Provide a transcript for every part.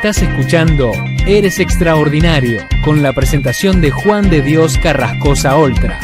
Estás escuchando Eres Extraordinario, con la presentación de Juan de Dios Carrascosa Oltra.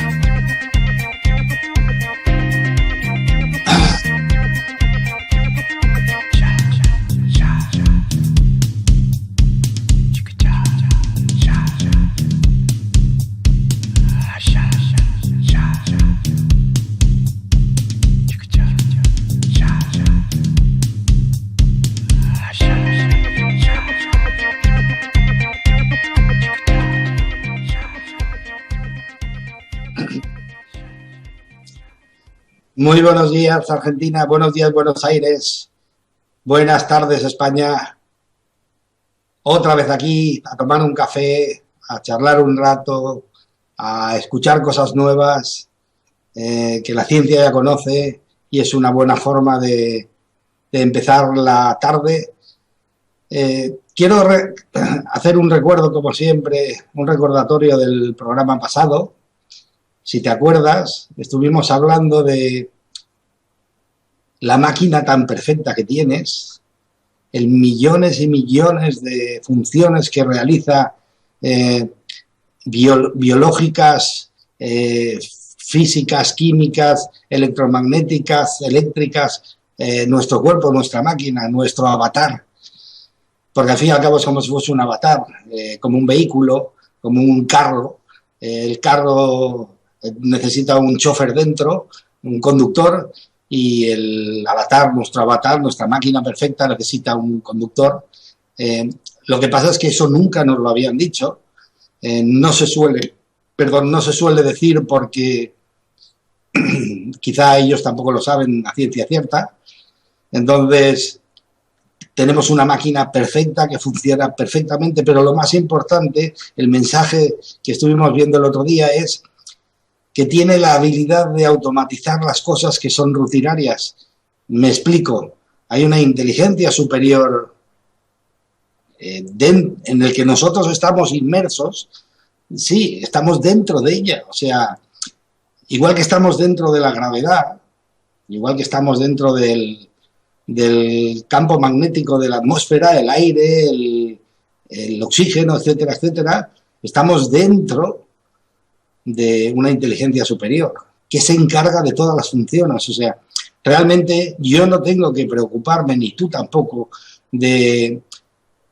Muy buenos días, Argentina. Buenos días, Buenos Aires. Buenas tardes, España. Otra vez aquí a tomar un café, a charlar un rato, a escuchar cosas nuevas que la ciencia ya conoce y es una buena forma de empezar la tarde. Quiero hacer un recuerdo, como siempre, un recordatorio del programa pasado. Si te acuerdas, estuvimos hablando de la máquina tan perfecta que tienes, el millones y millones de funciones que realiza biológicas, físicas, químicas, electromagnéticas, eléctricas, nuestro cuerpo, nuestra máquina, nuestro avatar. Porque al fin y al cabo es como si fuese un avatar, como un vehículo, como un carro. El carro necesita un chofer dentro, un conductor, y el avatar, nuestro avatar, nuestra máquina perfecta necesita un conductor. Lo que pasa es que eso nunca nos lo habían dicho. No se suele decir porque quizá ellos tampoco lo saben a ciencia cierta. Entonces, tenemos una máquina perfecta que funciona perfectamente, pero lo más importante, el mensaje que estuvimos viendo el otro día es que tiene la habilidad de automatizar las cosas que son rutinarias. Me explico. Hay una inteligencia superior en el que nosotros estamos inmersos. Sí, estamos dentro de ella. O sea, igual que estamos dentro de la gravedad, igual que estamos dentro del campo magnético de la atmósfera, el aire, el oxígeno, etcétera, etcétera, estamos dentro de una inteligencia superior que se encarga de todas las funciones. O sea, realmente yo no tengo que preocuparme, ni tú tampoco, de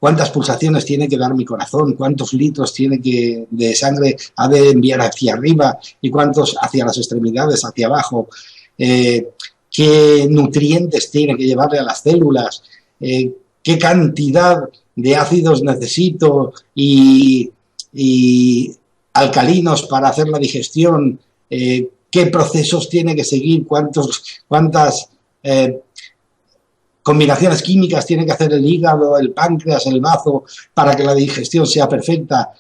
cuántas pulsaciones tiene que dar mi corazón, cuántos litros de sangre ha de enviar hacia arriba y cuántos hacia las extremidades, hacia abajo, qué nutrientes tiene que llevarle a las células, qué cantidad de ácidos necesito y alcalinos para hacer la digestión, qué procesos tiene que seguir, cuántas combinaciones químicas tiene que hacer el hígado, el páncreas, el bazo para que la digestión sea perfecta,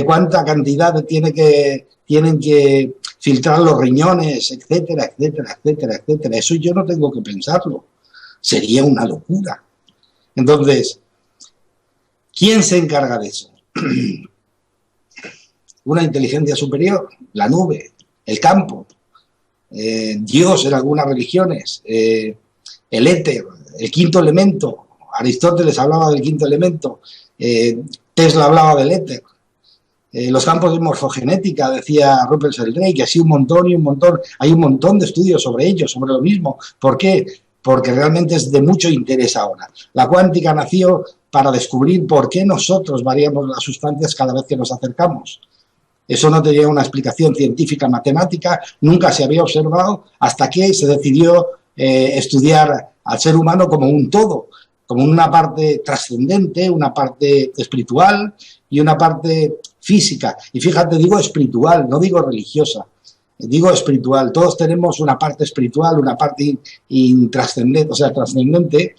cuánta cantidad tienen que filtrar los riñones, etcétera, etcétera, etcétera, etcétera. Eso yo no tengo que pensarlo. Sería una locura. Entonces, ¿quién se encarga de eso? Una inteligencia superior, la nube, el campo, Dios en algunas religiones, el éter, el quinto elemento. Aristóteles hablaba del quinto elemento, Tesla hablaba del éter. Los campos de morfogenética, decía Rupert Sheldrake, así un montón y un montón. Hay un montón de estudios sobre ello, sobre lo mismo. ¿Por qué? Porque realmente es de mucho interés ahora. La cuántica nació para descubrir por qué nosotros variamos las sustancias cada vez que nos acercamos. Eso no tenía una explicación científica, matemática, nunca se había observado hasta que se decidió estudiar al ser humano como un todo, como una parte trascendente, una parte espiritual y una parte física. Y fíjate, digo espiritual, no digo religiosa, digo espiritual. Todos tenemos una parte espiritual, una parte intrascendente, o sea, trascendente,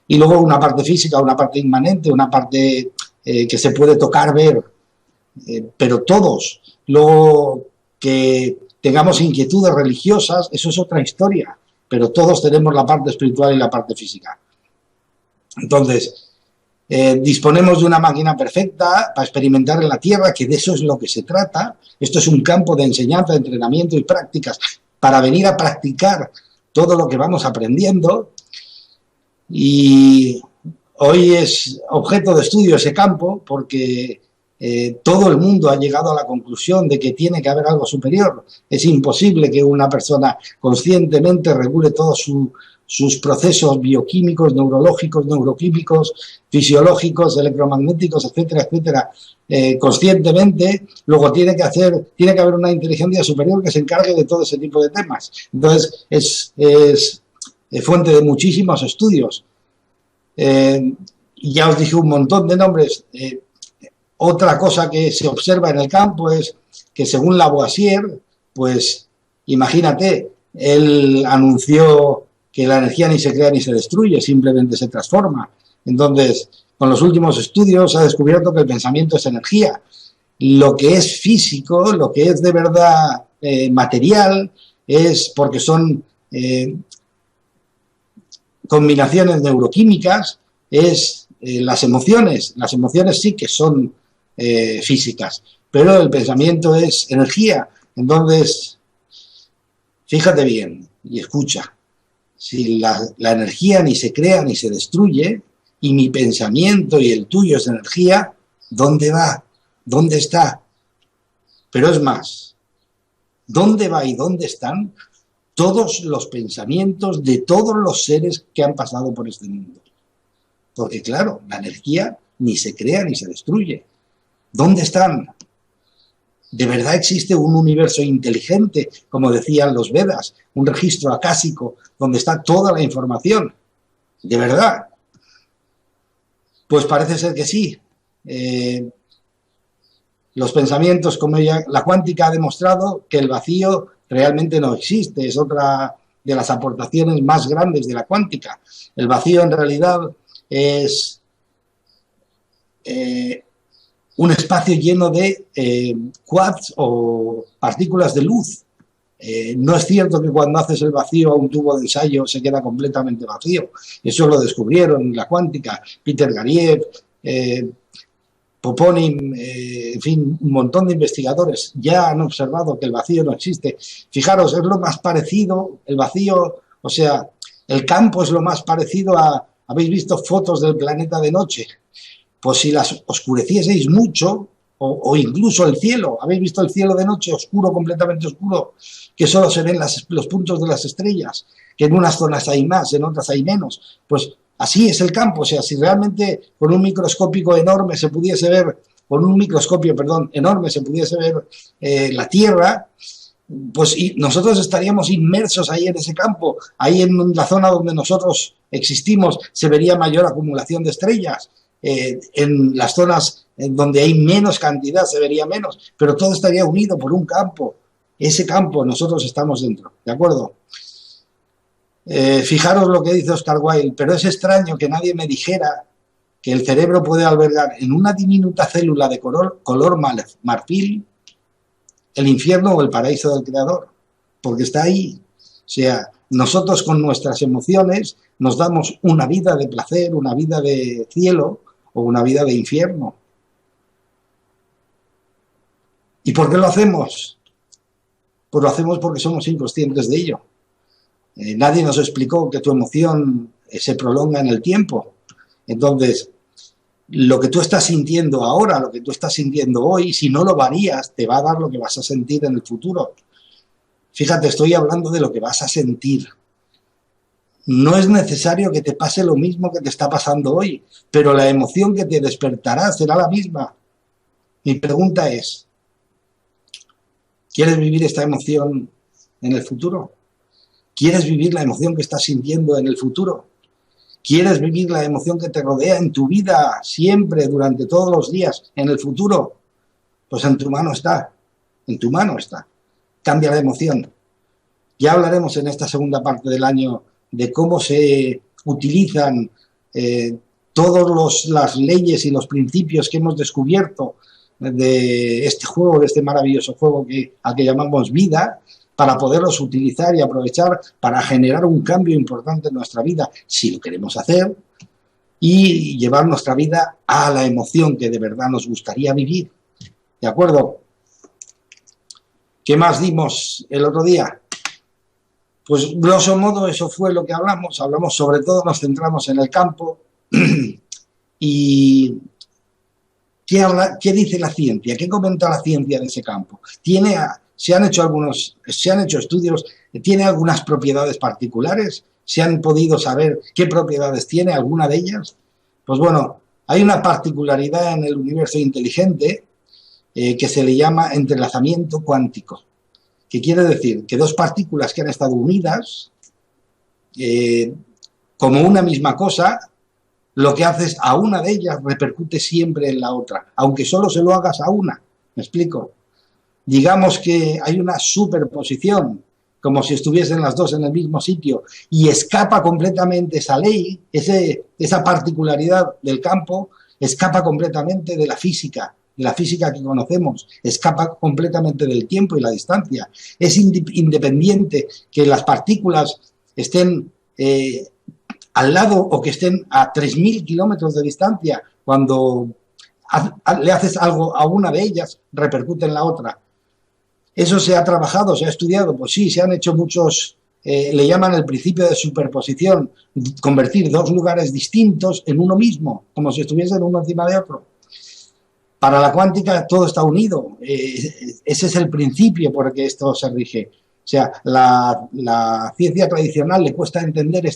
y luego una parte física, una parte inmanente, una parte que se puede tocar, ver. Pero todos, luego que tengamos inquietudes religiosas, eso es otra historia, pero todos tenemos la parte espiritual y la parte física. Entonces, disponemos de una máquina perfecta para experimentar en la Tierra, que de eso es lo que se trata. Esto es un campo de enseñanza, de entrenamiento y prácticas para venir a practicar todo lo que vamos aprendiendo. Y Hoy es objeto de estudio ese campo porque todo el mundo ha llegado a la conclusión de que tiene que haber algo superior. Es imposible que una persona conscientemente regule todos sus procesos bioquímicos, neurológicos, neuroquímicos, fisiológicos, electromagnéticos, etcétera, etcétera, conscientemente. Luego tiene que haber una inteligencia superior que se encargue de todo ese tipo de temas. Entonces es fuente de muchísimos estudios. Ya os dije un montón de nombres. Otra cosa que se observa en el campo es que según Lavoisier, pues imagínate, él anunció que la energía ni se crea ni se destruye, simplemente se transforma. Entonces, con los últimos estudios se ha descubierto que el pensamiento es energía. Lo que es físico, lo que es de verdad material, es porque son combinaciones neuroquímicas, es las emociones. Las emociones sí que son físicas, pero el pensamiento es energía. Entonces, fíjate bien y escucha. Si la energía ni se crea ni se destruye, y mi pensamiento y el tuyo es energía, ¿dónde va? ¿Dónde está? Pero es más, ¿dónde va y dónde están todos los pensamientos de todos los seres que han pasado por este mundo? Porque claro, la energía ni se crea ni se destruye. ¿Dónde están? ¿De verdad existe un universo inteligente, como decían los Vedas, un registro acásico donde está toda la información? ¿De verdad? Pues parece ser que sí. Los pensamientos, como la cuántica ha demostrado que el vacío realmente no existe, es otra de las aportaciones más grandes de la cuántica. El vacío en realidad es un espacio lleno de quarks o partículas de luz. No es cierto que cuando haces el vacío a un tubo de ensayo se queda completamente vacío. Eso lo descubrieron en la cuántica. Peter Gariev, Poponin, en fin, un montón de investigadores ya han observado que el vacío no existe. Fijaros, es lo más parecido, el vacío, o sea, el campo es lo más parecido a... ¿Habéis visto fotos del planeta de noche? Pues si las oscurecieseis mucho, o incluso el cielo, ¿habéis visto el cielo de noche oscuro, completamente oscuro, que solo se ven los puntos de las estrellas, que en unas zonas hay más, en otras hay menos? Pues así es el campo. O sea, si realmente con un microscopio enorme se pudiese ver la Tierra, pues nosotros estaríamos inmersos ahí en ese campo, ahí en la zona donde nosotros existimos se vería mayor acumulación de estrellas. En las zonas donde hay menos cantidad se vería menos, pero todo estaría unido por un campo. Ese campo nosotros estamos dentro, ¿de acuerdo? Fijaros lo que dice Oscar Wilde: pero es extraño que nadie me dijera que el cerebro puede albergar en una diminuta célula de color marfil el infierno o el paraíso del Creador, porque está ahí. O sea, nosotros con nuestras emociones nos damos una vida de placer, una vida de cielo o una vida de infierno. ¿Y por qué lo hacemos? Pues lo hacemos porque somos inconscientes de ello. Nadie nos explicó que tu emoción se prolonga en el tiempo. Entonces, lo que tú estás sintiendo ahora, lo que tú estás sintiendo hoy, si no lo varías, te va a dar lo que vas a sentir en el futuro. Fíjate, estoy hablando de lo que vas a sentir. No es necesario que te pase lo mismo que te está pasando hoy, pero la emoción que te despertará será la misma. Mi pregunta es, ¿quieres vivir esta emoción en el futuro? ¿Quieres vivir la emoción que estás sintiendo en el futuro? ¿Quieres vivir la emoción que te rodea en tu vida siempre, durante todos los días, en el futuro? Pues en tu mano está, en tu mano está. Cambia la emoción. Ya hablaremos en esta segunda parte del año de cómo se utilizan todas las leyes y los principios que hemos descubierto de este juego, de este maravilloso juego al que llamamos vida, para poderlos utilizar y aprovechar para generar un cambio importante en nuestra vida, si lo queremos hacer, y llevar nuestra vida a la emoción que de verdad nos gustaría vivir. ¿De acuerdo? ¿Qué más dimos el otro día? Pues grosso modo eso fue lo que hablamos. Hablamos sobre todo, nos centramos en el campo. ¿Y qué dice la ciencia? ¿Qué comenta la ciencia de ese campo? Se han hecho estudios, ¿tiene algunas propiedades particulares? ¿Se han podido saber qué propiedades tiene alguna de ellas? Pues bueno, hay una particularidad en el universo inteligente que se le llama entrelazamiento cuántico, que quiere decir que dos partículas que han estado unidas como una misma cosa, lo que haces a una de ellas repercute siempre en la otra, aunque solo se lo hagas a una. ¿Me explico? Digamos que hay una superposición, como si estuviesen las dos en el mismo sitio, y escapa completamente esa ley, esa particularidad del campo, escapa completamente de la física que conocemos, escapa completamente del tiempo y la distancia. Es independiente que las partículas estén al lado o que estén a 3.000 kilómetros de distancia. Cuando le haces algo a una de ellas, repercute en la otra. ¿Eso se ha trabajado, se ha estudiado? Pues sí, se han hecho muchos, le llaman el principio de superposición, convertir dos lugares distintos en uno mismo, como si estuviesen uno encima de otro. Para la cuántica todo está unido, ese es el principio por el que esto se rige. O sea, la ciencia tradicional le cuesta entender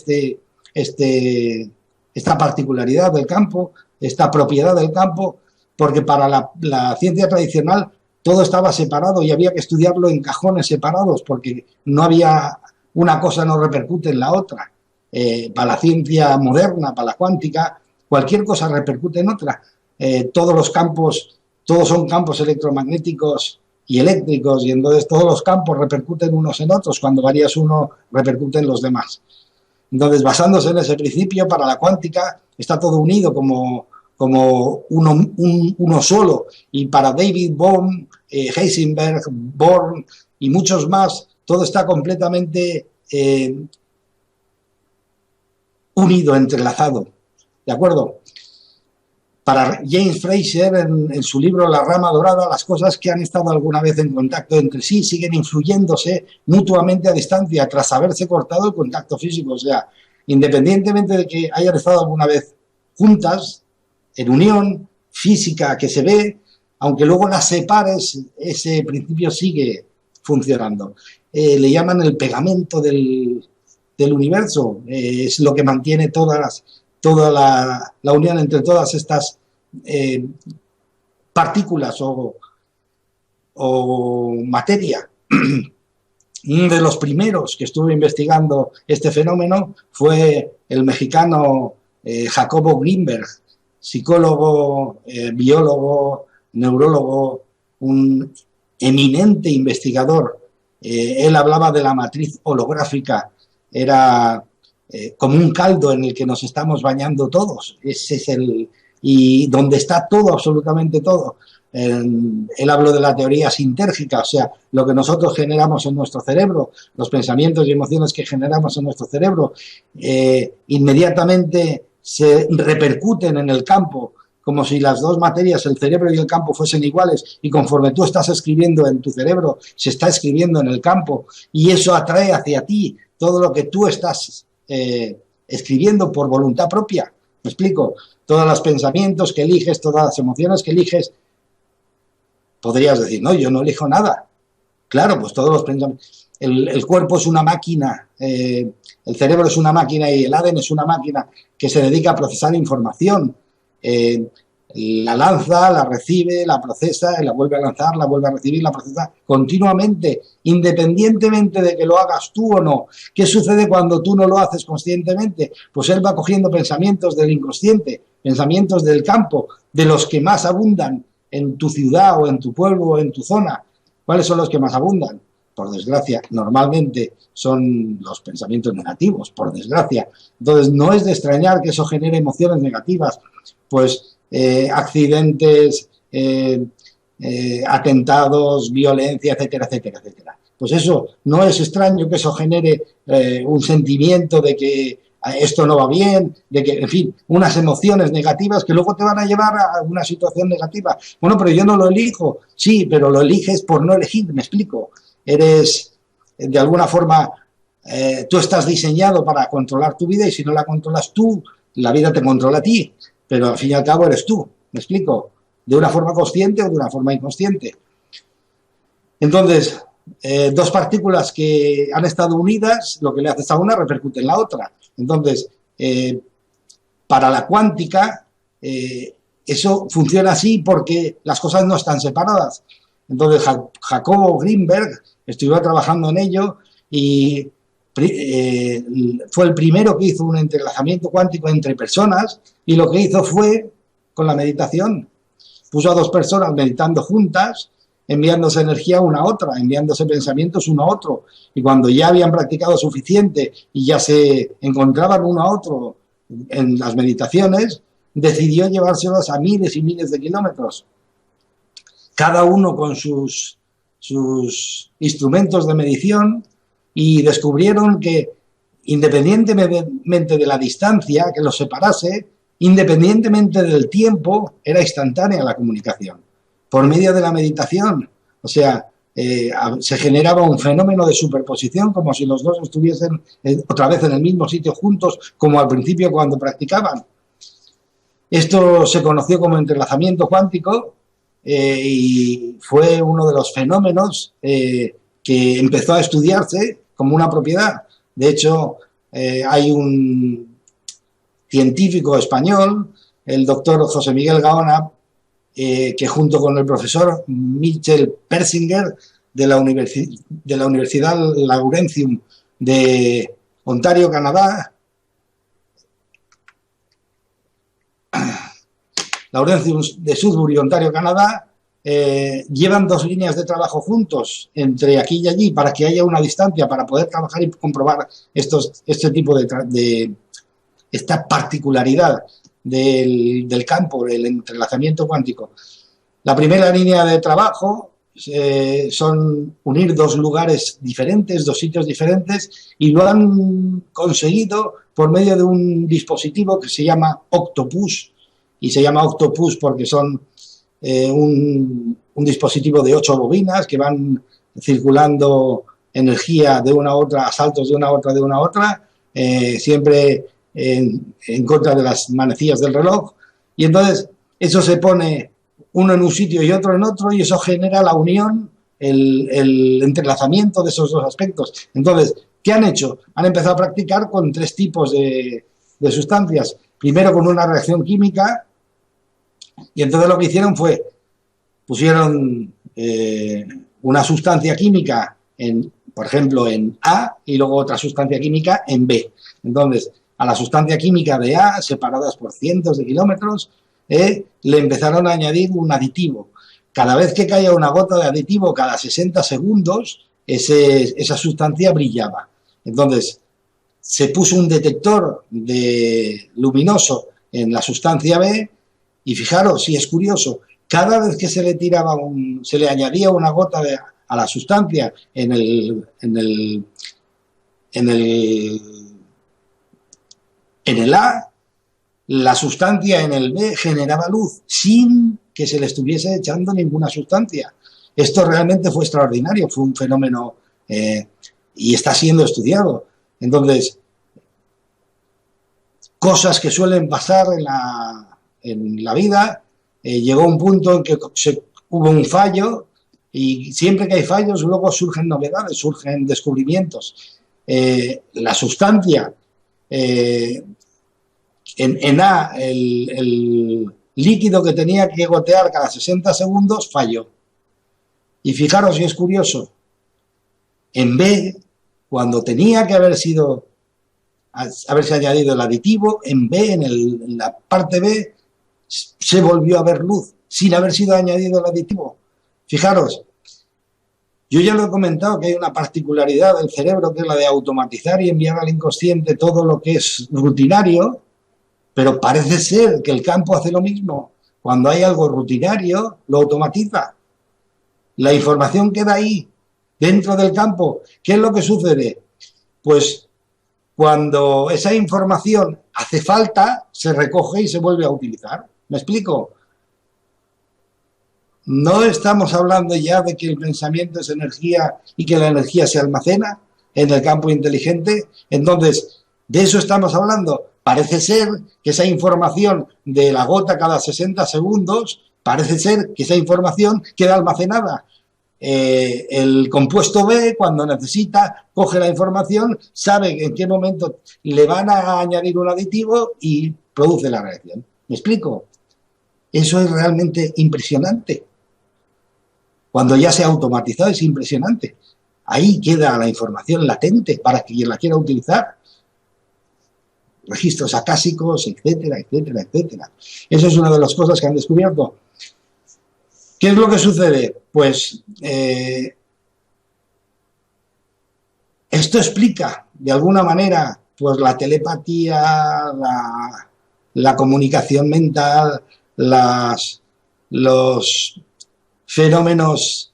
esta particularidad del campo, esta propiedad del campo, porque para la ciencia tradicional todo estaba separado y había que estudiarlo en cajones separados, porque no había, una cosa no repercute en la otra. Para la ciencia moderna, para la cuántica, cualquier cosa repercute en otra. Todos los campos, todos son campos electromagnéticos y eléctricos, y entonces todos los campos repercuten unos en otros. Cuando varías uno, repercuten los demás. Entonces, basándose en ese principio, para la cuántica está todo unido como uno solo. Y para David Bohm, Heisenberg, Born y muchos más, todo está completamente unido, entrelazado. ¿De acuerdo? Para James Fraser, en su libro La rama dorada, las cosas que han estado alguna vez en contacto entre sí siguen influyéndose mutuamente a distancia, tras haberse cortado el contacto físico. O sea, independientemente de que hayan estado alguna vez juntas, en unión física que se ve, aunque luego las separes, ese principio sigue funcionando. Le llaman el pegamento del universo, es lo que mantiene toda la unión entre todas estas partículas o materia. Uno de los primeros que estuvo investigando este fenómeno fue el mexicano Jacobo Greenberg, psicólogo, biólogo, neurólogo, un eminente investigador. Él hablaba de la matriz holográfica, era como un caldo en el que nos estamos bañando todos. Ese es y donde está todo, absolutamente todo. Él habló de la teoría sintérgica, o sea, lo que nosotros generamos en nuestro cerebro, los pensamientos y emociones que generamos en nuestro cerebro, inmediatamente se repercuten en el campo, como si las dos materias, el cerebro y el campo, fuesen iguales, y conforme tú estás escribiendo en tu cerebro, se está escribiendo en el campo, y eso atrae hacia ti todo lo que tú estás escribiendo por voluntad propia. ¿Me explico? Todos los pensamientos que eliges, todas las emociones que eliges. Podrías decir, no, yo no elijo nada. Claro, pues todos los pensamientos. El cuerpo es una máquina, el cerebro es una máquina y el ADN es una máquina que se dedica a procesar información. La lanza, la recibe, la procesa, la vuelve a lanzar, la vuelve a recibir, la procesa continuamente, independientemente de que lo hagas tú o no. ¿Qué sucede cuando tú no lo haces conscientemente? Pues él va cogiendo pensamientos del inconsciente, pensamientos del campo, de los que más abundan en tu ciudad o en tu pueblo o en tu zona. ¿Cuáles son los que más abundan? Por desgracia, normalmente son los pensamientos negativos, por desgracia. Entonces, no es de extrañar que eso genere emociones negativas, pues accidentes, atentados, violencia, etcétera, etcétera, etcétera. Pues eso, no es extraño que eso genere un sentimiento de que esto no va bien, de que, en fin, unas emociones negativas que luego te van a llevar a una situación negativa. Bueno, pero yo no lo elijo. Sí, pero lo eliges por no elegir, me explico. Eres, de alguna forma, tú estás diseñado para controlar tu vida, y si no la controlas tú, la vida te controla a ti. pero al fin y al cabo eres tú, ¿me explico? De una forma consciente o de una forma inconsciente. Entonces, dos partículas que han estado unidas, lo que le haces a una repercute en la otra. Entonces, para la cuántica, eso funciona así porque las cosas no están separadas. Entonces, Jacobo Greenberg estuvo trabajando en ello y fue el primero que hizo un entrelazamiento cuántico entre personas, y lo que hizo fue, con la meditación, puso a dos personas meditando juntas, enviándose energía una a otra, enviándose pensamientos uno a otro, y cuando ya habían practicado suficiente y ya se encontraban uno a otro en las meditaciones, decidió llevárselos a miles y miles de kilómetros, cada uno con sus instrumentos de medición, y descubrieron que independientemente de la distancia que los separase, independientemente del tiempo, era instantánea la comunicación, por medio de la meditación. O sea, se generaba un fenómeno de superposición, como si los dos estuviesen otra vez en el mismo sitio juntos, como al principio cuando practicaban. Esto se conoció como entrelazamiento cuántico, y fue uno de los fenómenos que empezó a estudiarse como una propiedad. De hecho, hay un científico español, el doctor José Miguel Gaona, que junto con el profesor Michel Persinger de la Universidad Laurentium de Ontario, Canadá, Laurentium de Sudbury, Ontario, Canadá, llevan dos líneas de trabajo juntos entre aquí y allí para que haya una distancia para poder trabajar y comprobar este tipo de esta particularidad del campo, del entrelazamiento cuántico. La primera línea de trabajo son unir dos lugares diferentes, dos sitios diferentes, y lo han conseguido por medio de un dispositivo que se llama Octopus, y se llama Octopus porque son un dispositivo de 8 bobinas que van circulando energía de una a otra, a saltos de una a otra, siempre en contra de las manecillas del reloj, y entonces eso se pone uno en un sitio y otro en otro, y eso genera la unión, el entrelazamiento de esos dos aspectos. Entonces, ¿qué han hecho? Han empezado a practicar con 3 tipos de sustancias. Primero con una reacción química, y entonces lo que hicieron fue, pusieron una sustancia química, por ejemplo, en A, y luego otra sustancia química en B. Entonces, a la sustancia química de A, separadas por cientos de kilómetros, le empezaron a añadir un aditivo. Cada vez que caía una gota de aditivo, cada 60 segundos, esa sustancia brillaba. Entonces, se puso un detector luminoso en la sustancia B, y fijaros, si es curioso, cada vez que se le añadía una gota a la sustancia en el A, la sustancia en el B generaba luz sin que se le estuviese echando ninguna sustancia. Esto realmente fue extraordinario, fue un fenómeno y está siendo estudiado. Entonces, cosas que suelen pasar en la vida, llegó un punto en que hubo un fallo, y siempre que hay fallos luego surgen novedades, surgen descubrimientos. La sustancia en A, el líquido que tenía que gotear cada 60 segundos falló. Y fijaros si es curioso, en B, cuando tenía que haberse añadido el aditivo, en B, en la parte B, se volvió a ver luz, sin haber sido añadido el aditivo. Fijaros, yo ya lo he comentado, que hay una particularidad del cerebro que es la de automatizar y enviar al inconsciente todo lo que es rutinario, pero parece ser que el campo hace lo mismo. Cuando hay algo rutinario, lo automatiza. La información queda ahí, dentro del campo. ¿Qué es lo que sucede? Pues cuando esa información hace falta, se recoge y se vuelve a utilizar. ¿Me explico? No estamos hablando ya de que el pensamiento es energía y que la energía se almacena en el campo inteligente. Entonces, de eso estamos hablando. parece ser que esa información de la gota cada 60 segundos, parece ser que esa información queda almacenada. El compuesto B, cuando necesita, coge la información, sabe en qué momento le van a añadir un aditivo y produce la reacción. ¿Me explico? Eso es realmente impresionante. Cuando ya se ha automatizado es impresionante. Ahí queda la información latente para quien la quiera utilizar. Registros acásicos, etcétera, etcétera, etcétera. Eso es una de las cosas que han descubierto. ¿Qué es lo que sucede? Pues esto explica, de alguna manera, pues la telepatía, la comunicación mental, los fenómenos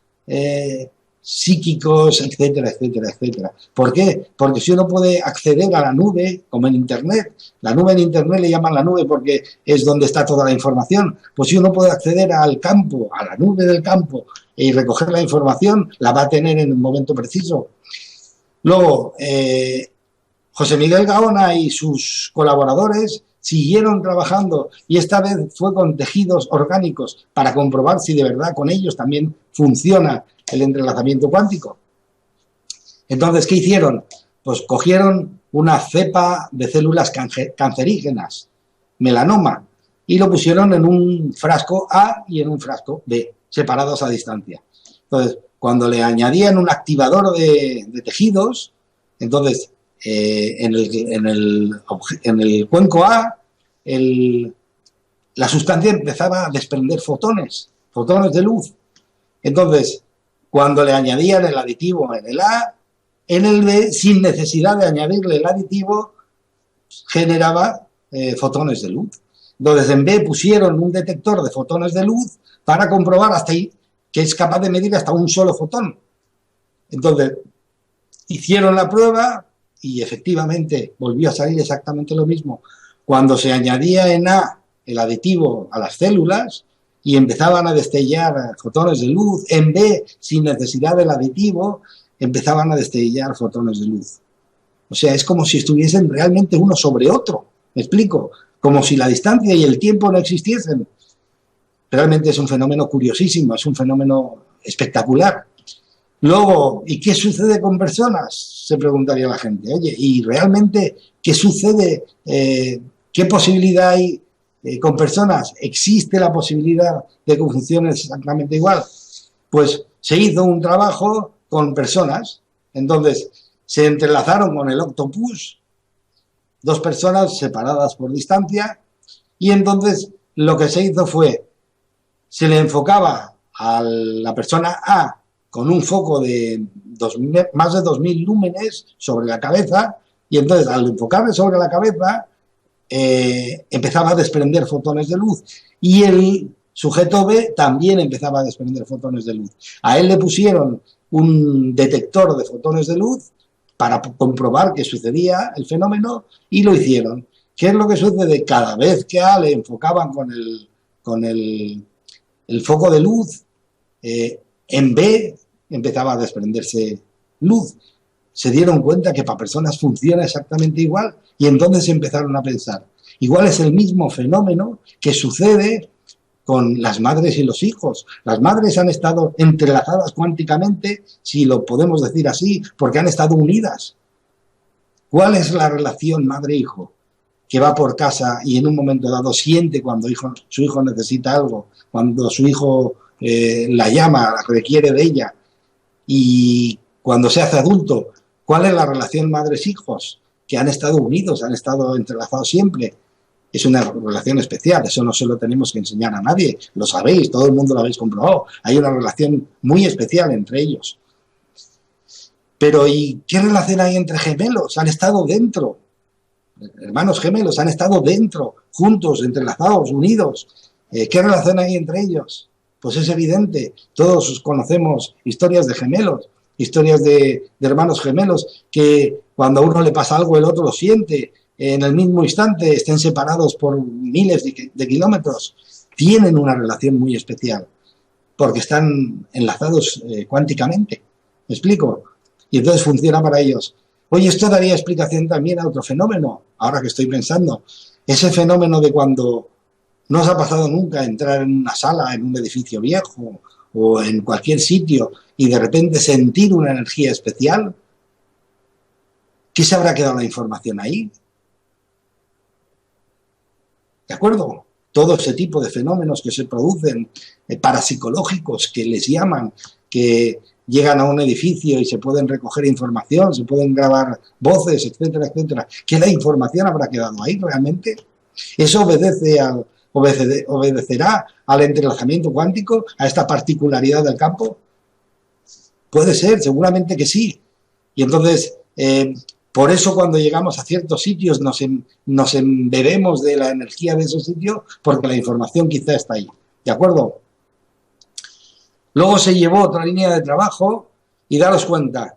psíquicos, etcétera, etcétera, etcétera. ¿Por qué? Porque si uno puede acceder a la nube, como en Internet, la nube en Internet le llaman la nube porque es donde está toda la información, pues si uno puede acceder al campo, a la nube del campo, y recoger la información, la va a tener en un momento preciso. Luego, José Miguel Gaona y sus colaboradores siguieron trabajando y esta vez fue con tejidos orgánicos para comprobar si de verdad con ellos también funciona el entrelazamiento cuántico. Entonces, ¿qué hicieron? Pues cogieron una cepa de células cancerígenas, melanoma, y lo pusieron en un frasco A y en un frasco B, separados a distancia. Entonces, cuando le añadían un activador de tejidos, entonces en el cuenco A, la sustancia empezaba a desprender fotones de luz. Entonces, cuando le añadían el aditivo en el A, en el B, sin necesidad de añadirle el aditivo, generaba fotones de luz. Entonces, en B pusieron un detector de fotones de luz para comprobar hasta ahí que es capaz de medir hasta un solo fotón. Entonces, hicieron la prueba y efectivamente volvió a salir exactamente lo mismo. Cuando se añadía en A el aditivo a las células y empezaban a destellar fotones de luz, en B, sin necesidad del aditivo, empezaban a destellar fotones de luz. O sea, es como si estuviesen realmente uno sobre otro. ¿Me explico? Como si la distancia y el tiempo no existiesen. Realmente es un fenómeno curiosísimo, es un fenómeno espectacular. Luego, ¿y qué sucede con personas? Se preguntaría la gente. Oye, ¿y realmente qué sucede? ¿Qué posibilidad hay con personas? ¿Existe la posibilidad de que funcione exactamente igual? Pues se hizo un trabajo con personas. Entonces, se entrelazaron con el octopus, dos personas separadas por distancia, y entonces lo que se hizo fue, se le enfocaba a la persona A con un foco de más de 2000 lúmenes sobre la cabeza, y entonces al enfocarle sobre la cabeza empezaba a desprender fotones de luz, y el sujeto B también empezaba a desprender fotones de luz. A él le pusieron un detector de fotones de luz para comprobar que sucedía el fenómeno, y lo hicieron. ¿Qué es lo que sucede? Cada vez que A le enfocaban con el foco de luz, en B empezaba a desprenderse luz. Se dieron cuenta que para personas funciona exactamente igual, y entonces empezaron a pensar, igual es el mismo fenómeno que sucede con las madres y los hijos. Las madres han estado entrelazadas cuánticamente, si lo podemos decir así, porque han estado unidas. ¿Cuál es la relación madre-hijo? Que va por casa y en un momento dado siente cuando su hijo necesita algo, cuando su hijo la llama, requiere de ella, y cuando se hace adulto, ¿cuál es la relación madres-hijos? Que han estado unidos, han estado entrelazados siempre. Es una relación especial, eso no se lo tenemos que enseñar a nadie, lo sabéis, todo el mundo lo habéis comprobado. Hay una relación muy especial entre ellos. Pero ¿y qué relación hay entre gemelos? Han estado dentro. Hermanos gemelos han estado dentro, juntos, entrelazados, unidos. ¿Qué relación hay entre ellos? Pues es evidente, todos conocemos historias de gemelos, historias de hermanos gemelos, que cuando a uno le pasa algo el otro lo siente, en el mismo instante estén separados por miles de kilómetros, tienen una relación muy especial, porque están enlazados cuánticamente. ¿Me explico? Y entonces funciona para ellos. Oye, esto daría explicación también a otro fenómeno, ahora que estoy pensando. Ese fenómeno de cuando no os ha pasado nunca entrar en una sala, en un edificio viejo o en cualquier sitio y de repente sentir una energía especial. ¿Qué se habrá quedado la información ahí? ¿De acuerdo? Todo ese tipo de fenómenos que se producen, parapsicológicos, que les llaman, que llegan a un edificio y se pueden recoger información, se pueden grabar voces, etcétera, etcétera. ¿Qué la información habrá quedado ahí realmente? ¿Eso obedecerá al entrelazamiento cuántico, a esta particularidad del campo? Puede ser, seguramente que sí. Y entonces, por eso cuando llegamos a ciertos sitios nos embebemos de la energía de ese sitio, porque la información quizá está ahí. ¿De acuerdo? Luego se llevó otra línea de trabajo y daros cuenta,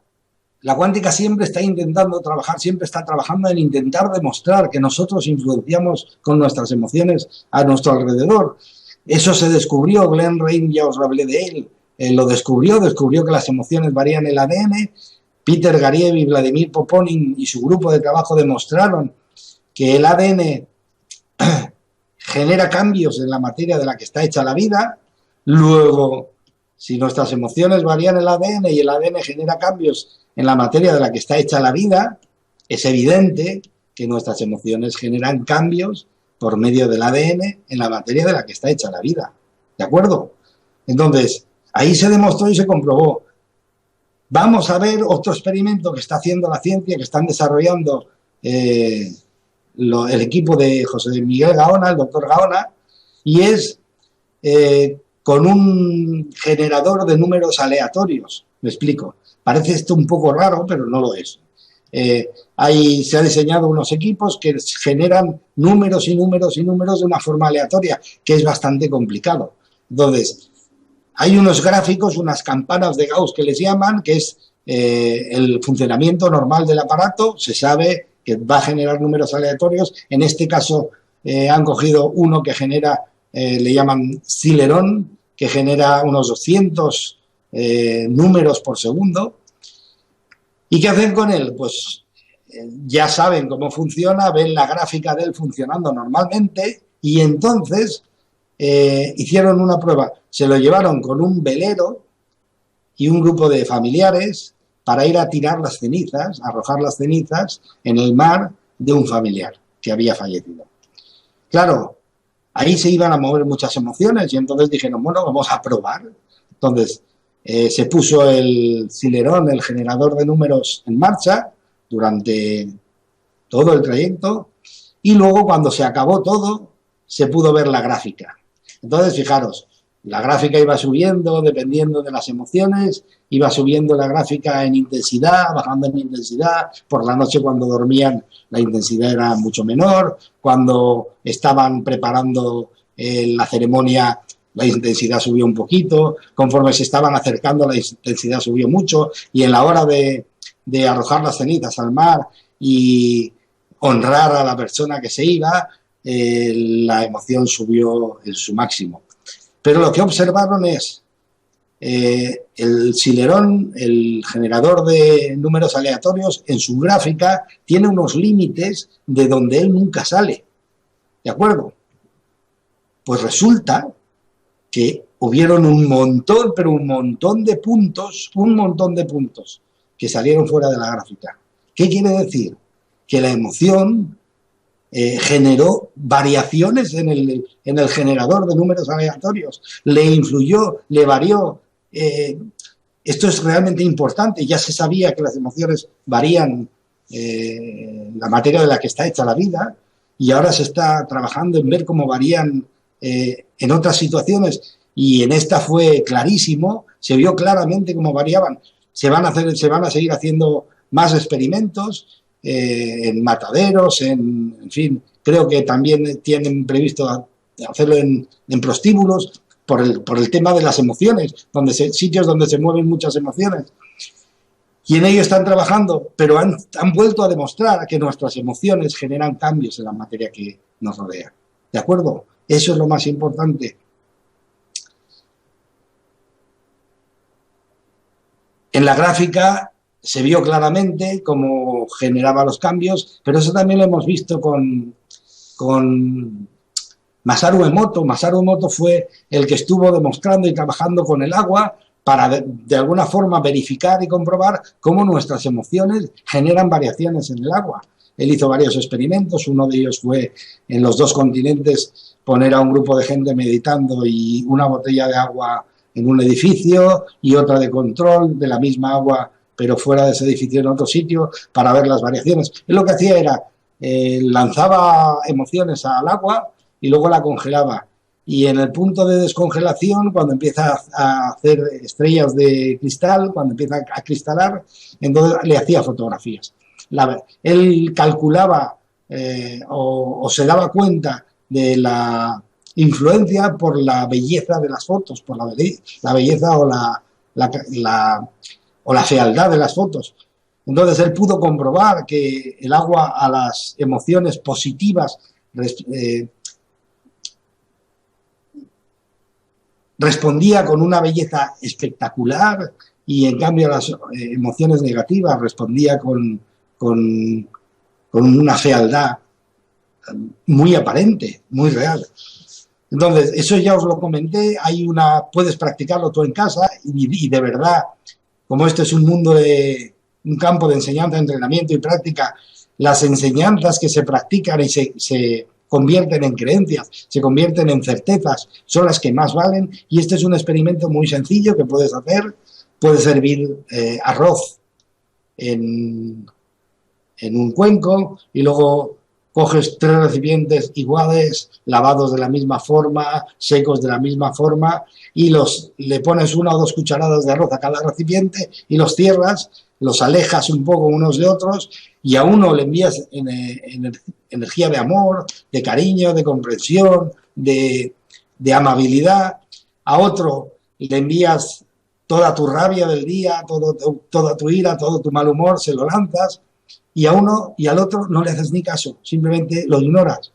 la cuántica siempre está intentando trabajar, siempre está trabajando en intentar demostrar que nosotros influenciamos con nuestras emociones a nuestro alrededor. Eso se descubrió, Glenn Rein, ya os hablé de él, lo descubrió que las emociones varían el ADN. Peter Gariev y Vladimir Poponin y su grupo de trabajo demostraron que el ADN genera cambios en la materia de la que está hecha la vida. Luego, si nuestras emociones varían el ADN y el ADN genera cambios en la materia de la que está hecha la vida, es evidente que nuestras emociones generan cambios por medio del ADN en la materia de la que está hecha la vida. ¿De acuerdo? Entonces, ahí se demostró y se comprobó. Vamos a ver otro experimento que está haciendo la ciencia, que están desarrollando el equipo de José Miguel Gaona, el doctor Gaona, y es con un generador de números aleatorios. Me explico. Parece esto un poco raro, pero no lo es. Se han diseñado unos equipos que generan números y números y números de una forma aleatoria, que es bastante complicado. Entonces, hay unos gráficos, unas campanas de Gauss que les llaman, que es el funcionamiento normal del aparato. Se sabe que va a generar números aleatorios. En este caso han cogido uno que genera, le llaman Celeron, que genera unos 200 números por segundo. ¿Y qué hacen con él? Pues ya saben cómo funciona, ven la gráfica de él funcionando normalmente y entonces hicieron una prueba. Se lo llevaron con un velero y un grupo de familiares para ir a tirar las cenizas, a arrojar las cenizas en el mar de un familiar que había fallecido. Claro, ahí se iban a mover muchas emociones y entonces dijeron, bueno, vamos a probar. Entonces, se puso el Celeron, el generador de números, en marcha durante todo el trayecto y luego cuando se acabó todo se pudo ver la gráfica. Entonces, fijaros, la gráfica iba subiendo dependiendo de las emociones, iba subiendo la gráfica en intensidad, bajando en intensidad. Por la noche cuando dormían la intensidad era mucho menor, cuando estaban preparando la ceremonia la intensidad subió un poquito, conforme se estaban acercando la intensidad subió mucho y en la hora de arrojar las cenizas al mar y honrar a la persona que se iba, la emoción subió en su máximo. Pero lo que observaron es el Celeron, el generador de números aleatorios, en su gráfica tiene unos límites de donde él nunca sale. ¿De acuerdo? Pues resulta que hubieron un montón, pero un montón de puntos que salieron fuera de la gráfica. ¿Qué quiere decir? Que la emoción generó variaciones en el generador de números aleatorios, le influyó, le varió. Esto es realmente importante. Ya se sabía que las emociones varían la materia de la que está hecha la vida y ahora se está trabajando en ver cómo varían en otras situaciones y en esta fue clarísimo, se vio claramente cómo variaban. Se van a seguir haciendo más experimentos en mataderos, en fin, creo que también tienen previsto hacerlo en prostíbulos por el tema de las emociones, sitios donde se mueven muchas emociones. Y en ello están trabajando, pero han vuelto a demostrar que nuestras emociones generan cambios en la materia que nos rodea. ¿De acuerdo? Eso es lo más importante. En la gráfica se vio claramente cómo generaba los cambios, pero eso también lo hemos visto con Masaru Emoto. Masaru Emoto fue el que estuvo demostrando y trabajando con el agua para de alguna forma verificar y comprobar cómo nuestras emociones generan variaciones en el agua. Él hizo varios experimentos, uno de ellos fue en los 2 continentes poner a un grupo de gente meditando y una botella de agua en un edificio y otra de control de la misma agua, pero fuera de ese edificio en otro sitio, para ver las variaciones. Él lo que hacía era, lanzaba emociones al agua y luego la congelaba. Y en el punto de descongelación, cuando empieza a hacer estrellas de cristal, cuando empieza a cristalar, entonces le hacía fotografías. Él calculaba o se daba cuenta de la influencia por la belleza de las fotos, por la belleza o la fealdad de las fotos. Entonces él pudo comprobar que el agua a las emociones positivas respondía con una belleza espectacular y en cambio a las emociones negativas respondía con una fealdad muy aparente, muy real. Entonces, eso ya os lo comenté, puedes practicarlo tú en casa y de verdad, como este es un campo de enseñanza, entrenamiento y práctica, las enseñanzas que se practican y se convierten en creencias, se convierten en certezas, son las que más valen, y este es un experimento muy sencillo que puedes hacer. Puedes servir arroz en un cuenco y luego coges 3 recipientes iguales, lavados de la misma forma, secos de la misma forma, y le pones 1 o 2 cucharadas de arroz a cada recipiente y los cierras, los alejas un poco unos de otros, y a uno le envías energía de amor, de cariño, de comprensión, de amabilidad, a otro le envías toda tu rabia del día, toda tu ira, todo tu mal humor, se lo lanzas, y a uno y al otro no le haces ni caso, simplemente lo ignoras.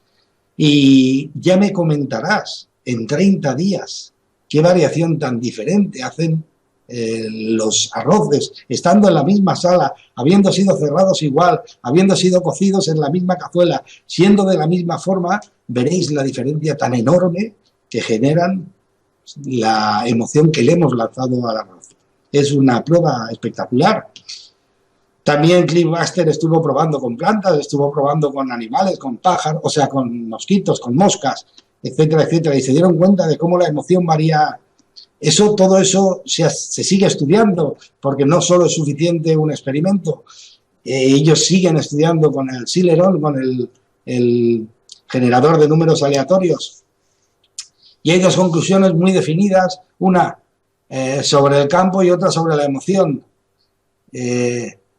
Y ya me comentarás en 30 días qué variación tan diferente hacen los arroces, estando en la misma sala, habiendo sido cerrados igual, habiendo sido cocidos en la misma cazuela, siendo de la misma forma, veréis la diferencia tan enorme que generan la emoción que le hemos lanzado al arroz. Es una prueba espectacular. También Cliff Baxter estuvo probando con plantas, estuvo probando con animales, con pájaros, o sea, con mosquitos, con moscas, etcétera, etcétera, y se dieron cuenta de cómo la emoción varía. Todo eso se sigue estudiando, porque no solo es suficiente un experimento. Ellos siguen estudiando con el Celeron, con el generador de números aleatorios. Y hay 2 conclusiones muy definidas, una sobre el campo y otra sobre la emoción.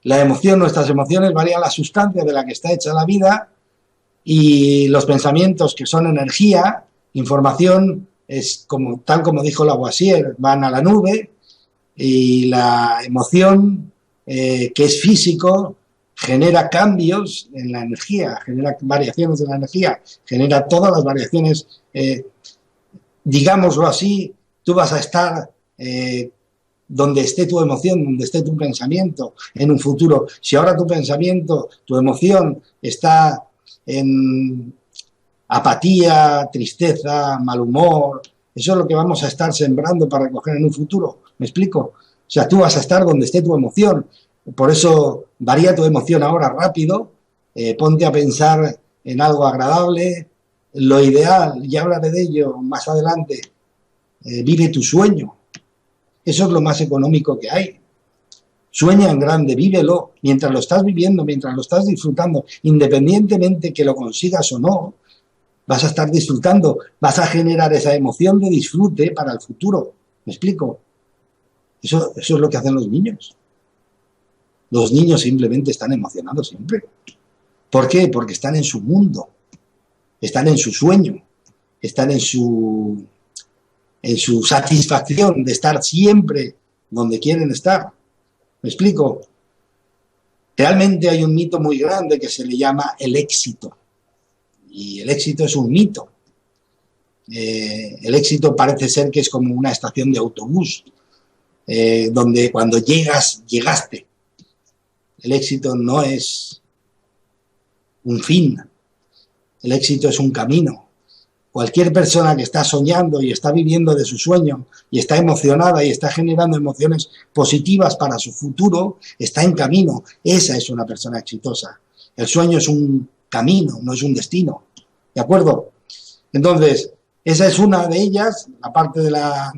Nuestras emociones varían la sustancia de la que está hecha la vida, y los pensamientos, que son energía, información, es tal como dijo Lavoisier, van a la nube, y la emoción, que es físico, genera cambios en la energía, genera variaciones en la energía, genera todas las variaciones, digámoslo así. Tú vas a estar donde esté tu emoción, donde esté tu pensamiento en un futuro. Si ahora tu pensamiento, tu emoción está en apatía, tristeza, mal humor, eso es lo que vamos a estar sembrando para recoger en un futuro. ¿Me explico? O sea, tú vas a estar donde esté tu emoción. Por eso varía tu emoción ahora rápido, ponte a pensar en algo agradable. Lo ideal, ya hablaré de ello más adelante, vive tu sueño. Eso es lo más económico que hay. Sueña en grande, vívelo, mientras lo estás viviendo, mientras lo estás disfrutando, independientemente que lo consigas o no, vas a estar disfrutando, vas a generar esa emoción de disfrute para el futuro. ¿Me explico? Eso es lo que hacen los niños. Los niños simplemente están emocionados siempre. ¿Por qué? Porque están en su mundo, están en su sueño, están en su satisfacción de estar siempre donde quieren estar. ¿Me explico? Realmente hay un mito muy grande que se le llama el éxito. Y el éxito es un mito. El éxito parece ser que es como una estación de autobús, donde cuando llegas, llegaste. el éxito no es un fin, el éxito es un camino. Cualquier persona que está soñando y está viviendo de su sueño y está emocionada y está generando emociones positivas para su futuro, está en camino. Esa es una persona exitosa. El sueño es un camino, no es un destino. ¿De acuerdo? Entonces, esa es una de ellas, la parte de la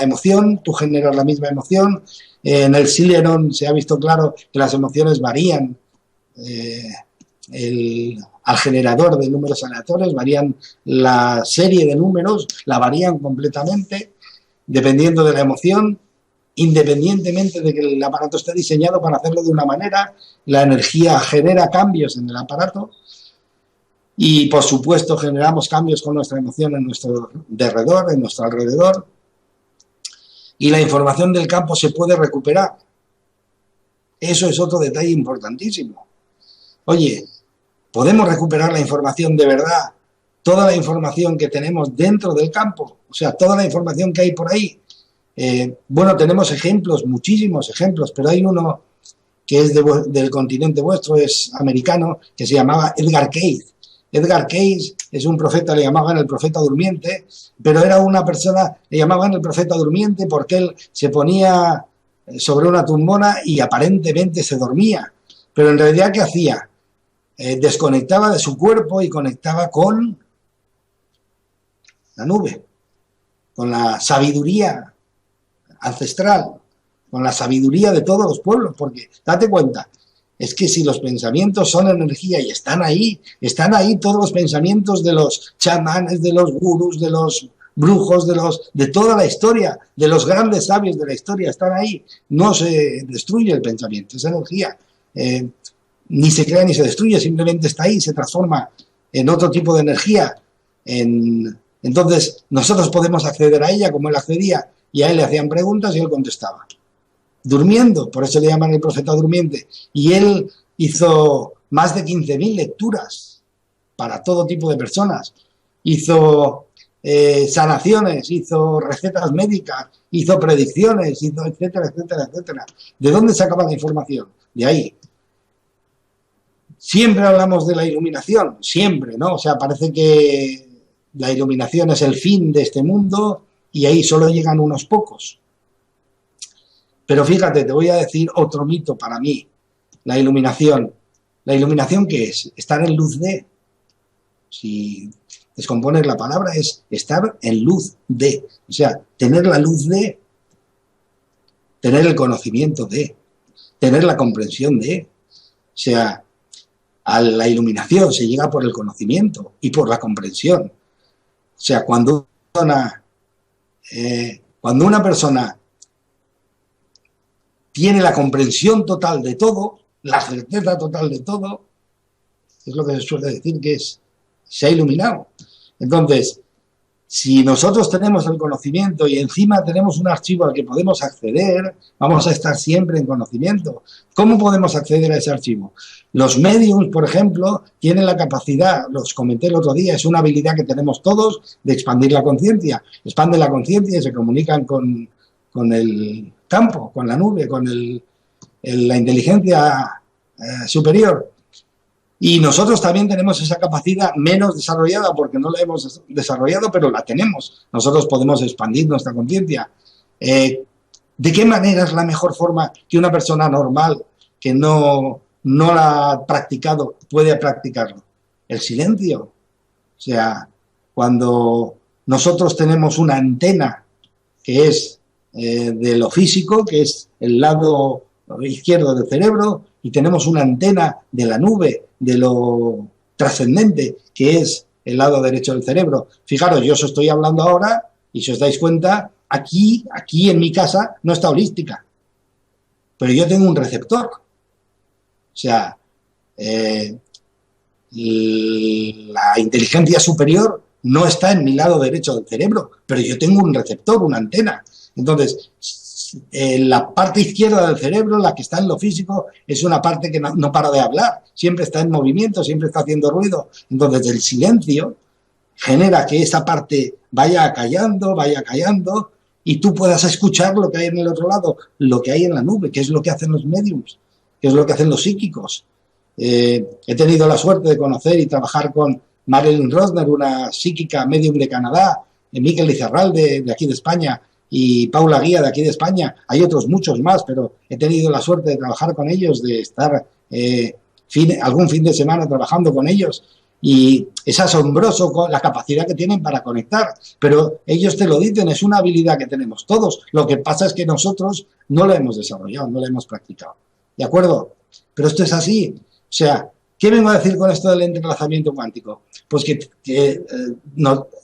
emoción. Tú generas la misma emoción. En el Celeron se ha visto claro que las emociones varían. Al generador de números aleatorios varían la serie de números, la varían completamente dependiendo de la emoción, independientemente de que el aparato esté diseñado para hacerlo de una manera. La energía genera cambios en el aparato y, por supuesto, generamos cambios con nuestra emoción en nuestro derredor, en nuestro alrededor, y la información del campo se puede recuperar. Eso es otro detalle importantísimo. Oye, ¿podemos recuperar la información de verdad? Toda la información que tenemos dentro del campo, o sea, toda la información que hay por ahí. Bueno, tenemos ejemplos, muchísimos ejemplos, pero hay uno que es del continente vuestro, es americano, que se llamaba Edgar Cayce. Edgar Cayce es un profeta, le llamaban el profeta durmiente, pero era una persona, le llamaban el profeta durmiente porque él se ponía sobre una tumbona y aparentemente se dormía. Pero en realidad, ¿qué hacía? Desconectaba de su cuerpo y conectaba con la nube, con la sabiduría ancestral, con la sabiduría de todos los pueblos, porque date cuenta, es que si los pensamientos son energía y están ahí todos los pensamientos de los chamanes, de los gurús, de los brujos, de toda la historia, de los grandes sabios de la historia, están ahí. No se destruye el pensamiento, es energía. Ni se crea ni se destruye, simplemente está ahí, se transforma en otro tipo de energía. Entonces, nosotros podemos acceder a ella como él accedía, y a él le hacían preguntas y él contestaba. Durmiendo, por eso le llaman el profeta durmiente. Y él hizo más de 15.000 lecturas para todo tipo de personas. Hizo sanaciones, hizo recetas médicas, hizo predicciones, hizo etcétera, etcétera, etcétera. ¿De dónde sacaba la información? De ahí. Siempre hablamos de la iluminación, siempre, ¿no? O sea, parece que la iluminación es el fin de este mundo y ahí solo llegan unos pocos. Pero fíjate, te voy a decir otro mito para mí. La iluminación. ¿La iluminación qué es? Estar en luz de. Si descompones la palabra, es estar en luz de. O sea, tener la luz de, tener el conocimiento de, tener la comprensión de. O sea, a la iluminación se llega por el conocimiento y por la comprensión. O sea, cuando una persona tiene la comprensión total de todo, la certeza total de todo, es lo que se suele decir que se ha iluminado. Entonces, si nosotros tenemos el conocimiento y encima tenemos un archivo al que podemos acceder, vamos a estar siempre en conocimiento. ¿Cómo podemos acceder a ese archivo? Los mediums, por ejemplo, tienen la capacidad, los comenté el otro día, es una habilidad que tenemos todos de expandir la conciencia. Expanden la conciencia y se comunican con el campo, con la nube, con la inteligencia superior. Y nosotros también tenemos esa capacidad menos desarrollada porque no la hemos desarrollado, pero la tenemos. Nosotros podemos expandir nuestra conciencia. ¿De qué manera es la mejor forma que una persona normal que no la ha practicado puede practicarlo? El silencio. O sea, cuando nosotros tenemos una antena que es de lo físico, que es el lado izquierdo del cerebro, y tenemos una antena de la nube, de lo trascendente, que es el lado derecho del cerebro. Fijaros, yo os estoy hablando ahora, y si os dais cuenta, aquí en mi casa no está holística, pero yo tengo un receptor. O sea, la inteligencia superior no está en mi lado derecho del cerebro, pero yo tengo un receptor, una antena. Entonces, la parte izquierda del cerebro, la que está en lo físico, es una parte que no para de hablar, siempre está en movimiento, siempre está haciendo ruido. Entonces, el silencio genera que esa parte vaya callando, y tú puedas escuchar lo que hay en el otro lado, lo que hay en la nube, que es lo que hacen los médiums. que es lo que hacen los psíquicos. He tenido la suerte de conocer y trabajar con Marilyn Rosner, una psíquica medium de Canadá, Miquel Lizarralde de aquí de España y Paula Guía de aquí de España. Hay otros muchos más, pero he tenido la suerte de trabajar con ellos, de estar algún fin de semana trabajando con ellos, y es asombroso la capacidad que tienen para conectar, pero ellos te lo dicen, es una habilidad que tenemos todos. Lo que pasa es que nosotros no la hemos desarrollado, no la hemos practicado. ¿De acuerdo? Pero esto es así. O sea, ¿qué vengo a decir con esto del entrelazamiento cuántico? Pues que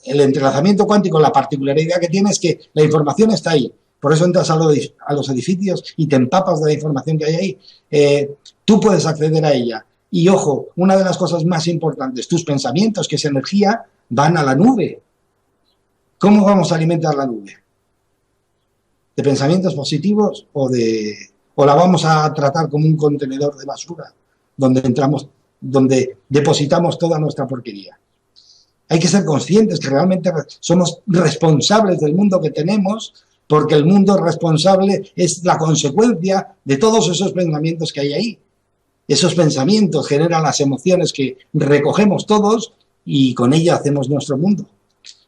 el entrelazamiento cuántico, la particularidad que tiene es que la información está ahí. Por eso entras a los edificios y te empapas de la información que hay ahí. Tú puedes acceder a ella. Y ojo, una de las cosas más importantes, tus pensamientos, que es energía, van a la nube. ¿Cómo vamos a alimentar la nube? ¿De pensamientos positivos o la vamos a tratar como un contenedor de basura donde depositamos toda nuestra porquería? Hay que ser conscientes que realmente somos responsables del mundo que tenemos, porque el mundo responsable es la consecuencia de todos esos pensamientos que hay ahí. Esos pensamientos generan las emociones que recogemos todos y con ellas hacemos nuestro mundo.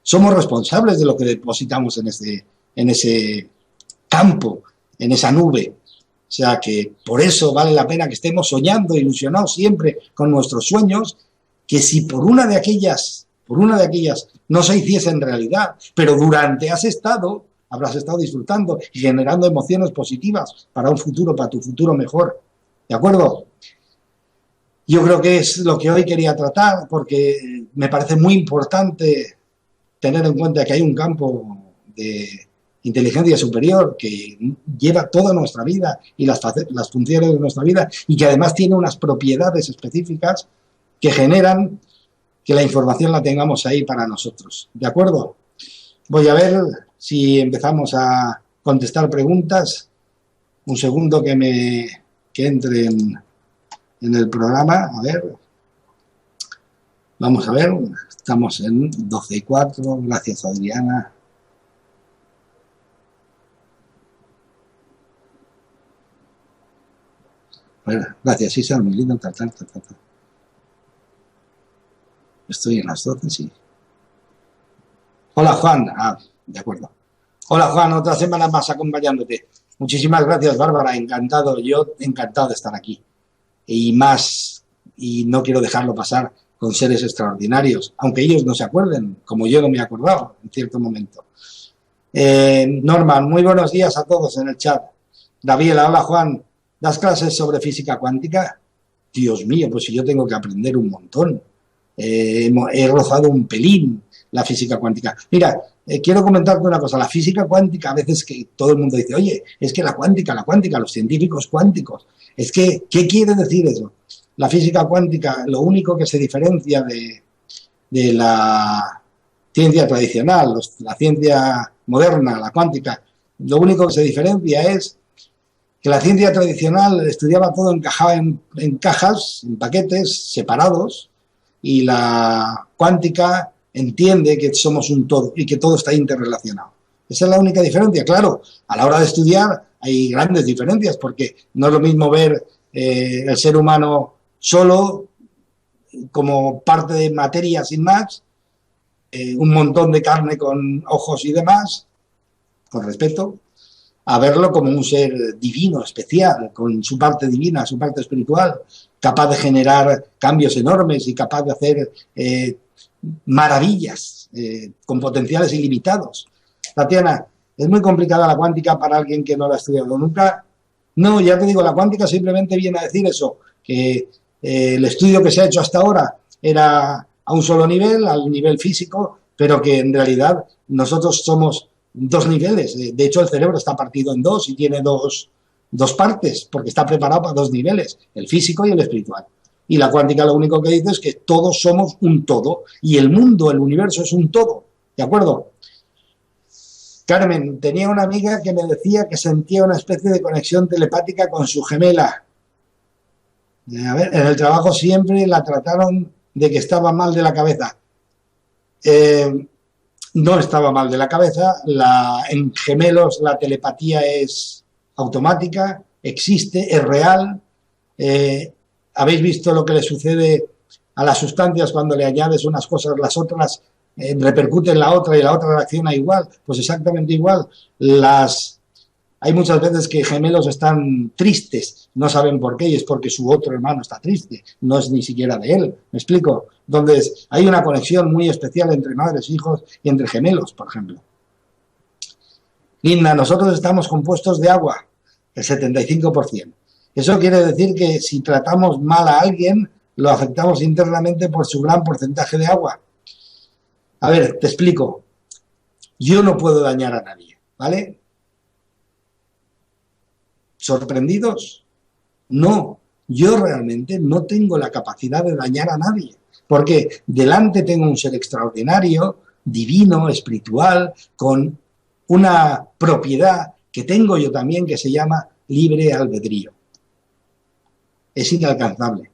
Somos responsables de lo que depositamos en ese campo, en esa nube. O sea que por eso vale la pena que estemos soñando, ilusionados siempre con nuestros sueños, que si por una de aquellas no se hiciese en realidad, pero durante habrás estado disfrutando y generando emociones positivas para un futuro, para tu futuro mejor. ¿De acuerdo? Yo creo que es lo que hoy quería tratar, porque me parece muy importante tener en cuenta que hay un campo de inteligencia superior que lleva toda nuestra vida y las funciones de nuestra vida, y que además tiene unas propiedades específicas que generan que la información la tengamos ahí para nosotros. ¿De acuerdo? Voy a ver si empezamos a contestar preguntas. Un segundo que entre en el programa. A ver. Vamos a ver. Estamos en 12:04. Gracias, Adriana. Bueno, gracias, Isa. Muy lindo. Estoy en las 12, sí. Hola, Juan. De acuerdo. Hola, Juan. Otra semana más acompañándote. Muchísimas gracias, Bárbara. Encantado. Yo encantado de estar aquí. Y no quiero dejarlo pasar con seres extraordinarios, aunque ellos no se acuerden, como yo no me he acordado en cierto momento. Norman, muy buenos días a todos en el chat. Daviela, hola, Juan. ¿Das clases sobre física cuántica? Dios mío, pues si yo tengo que aprender un montón. He rozado un pelín la física cuántica. Mira, quiero comentarte una cosa. La física cuántica, a veces que todo el mundo dice, oye, es que la cuántica, los científicos cuánticos, es que, ¿qué quiere decir eso? La física cuántica, lo único que se diferencia de la ciencia tradicional, la ciencia moderna, la cuántica, lo único que se diferencia es que la ciencia tradicional estudiaba todo encajado en cajas, en paquetes separados, y la cuántica entiende que somos un todo y que todo está interrelacionado. Esa es la única diferencia. Claro, a la hora de estudiar hay grandes diferencias, porque no es lo mismo ver el ser humano solo, como parte de materia sin más, un montón de carne con ojos y demás, con respeto, a verlo como un ser divino, especial, con su parte divina, su parte espiritual, capaz de generar cambios enormes y capaz de hacer maravillas con potenciales ilimitados. Tatiana, ¿es muy complicada la cuántica para alguien que no la ha estudiado nunca? No, ya te digo, la cuántica simplemente viene a decir eso, que el estudio que se ha hecho hasta ahora era a un solo nivel, al nivel físico, pero que en realidad nosotros somos dos niveles. De hecho, el cerebro está partido en dos y tiene dos partes, porque está preparado para dos niveles, el físico y el espiritual. Y la cuántica lo único que dice es que todos somos un todo, y el mundo, el universo es un todo, ¿de acuerdo? Carmen, tenía una amiga que me decía que sentía una especie de conexión telepática con su gemela. A ver, en el trabajo siempre la trataron de que estaba mal de la cabeza. No estaba mal de la cabeza. En gemelos la telepatía es automática, existe, es real. ¿Habéis visto lo que le sucede a las sustancias cuando le añades unas cosas, las otras repercuten en la otra y la otra reacciona igual? Pues exactamente igual. Hay muchas veces que gemelos están tristes, no saben por qué, y es porque su otro hermano está triste, no es ni siquiera de él, ¿me explico? Entonces, hay una conexión muy especial entre madres, hijos y entre gemelos, por ejemplo. Linda, nosotros estamos compuestos de agua, el 75%. Eso quiere decir que si tratamos mal a alguien, lo afectamos internamente por su gran porcentaje de agua. A ver, te explico. Yo no puedo dañar a nadie, ¿vale? ¿Sorprendidos? No, yo realmente no tengo la capacidad de dañar a nadie, porque delante tengo un ser extraordinario, divino, espiritual, con una propiedad que tengo yo también que se llama libre albedrío. Es inalcanzable,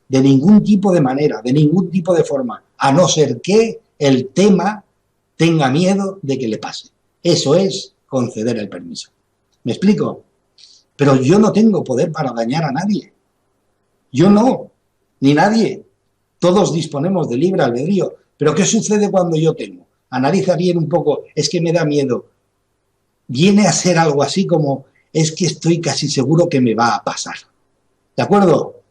de ningún tipo de manera, de ningún tipo de forma, a no ser que el tema tenga miedo de que le pase. Eso es conceder el permiso. ¿Me explico? Pero yo no tengo poder para dañar a nadie. Yo no, ni nadie. Todos disponemos de libre albedrío. Pero ¿qué sucede cuando yo temo? Analiza bien un poco, es que me da miedo. Viene a ser algo así como, es que estoy casi seguro que me va a pasar. ¿De acuerdo?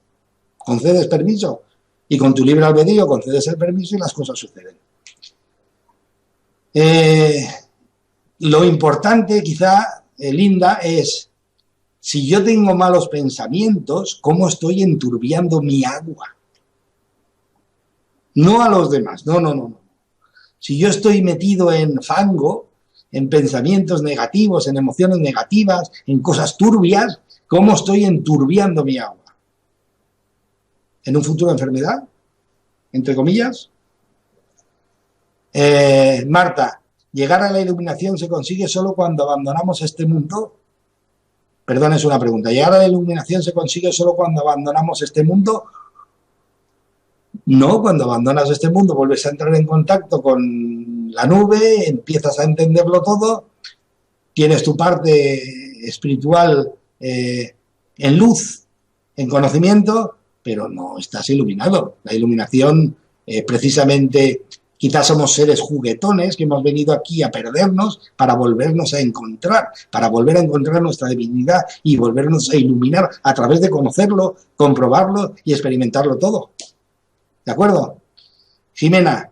Concedes permiso y con tu libre albedrío concedes el permiso y las cosas suceden. Lo importante, quizá, Linda, es si yo tengo malos pensamientos, ¿cómo estoy enturbiando mi agua? No a los demás, no. Si yo estoy metido en fango, en pensamientos negativos, en emociones negativas, en cosas turbias, ¿cómo estoy enturbiando mi agua? ¿En un futuro de enfermedad? Entre comillas. Marta, ¿llegar a la iluminación se consigue solo cuando abandonamos este mundo? Perdón, es una pregunta. ¿Llegar a la iluminación se consigue solo cuando abandonamos este mundo? No, cuando abandonas este mundo vuelves a entrar en contacto con la nube, empiezas a entenderlo todo, tienes tu parte espiritual en luz, en conocimiento, pero no estás iluminado. La iluminación, precisamente, quizás somos seres juguetones que hemos venido aquí a perdernos para volvernos a encontrar, para volver a encontrar nuestra divinidad y volvernos a iluminar a través de conocerlo, comprobarlo y experimentarlo todo. ¿De acuerdo? Jimena,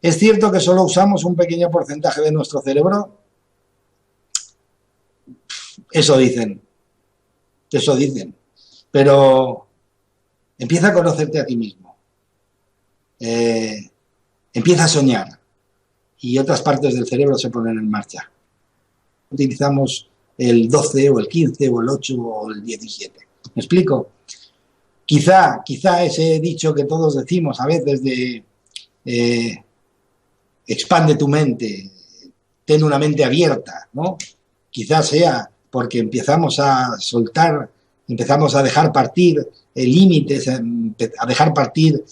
¿es cierto que solo usamos un pequeño porcentaje de nuestro cerebro? Eso dicen. Pero empieza a conocerte a ti mismo. Empieza a soñar y otras partes del cerebro se ponen en marcha. Utilizamos el 12 o el 15 o el 8 o el 17. ¿Me explico? Quizá ese dicho que todos decimos a veces de expande tu mente, ten una mente abierta, ¿no? Quizás sea porque empezamos a soltar, empezamos a dejar partir límites, a dejar partir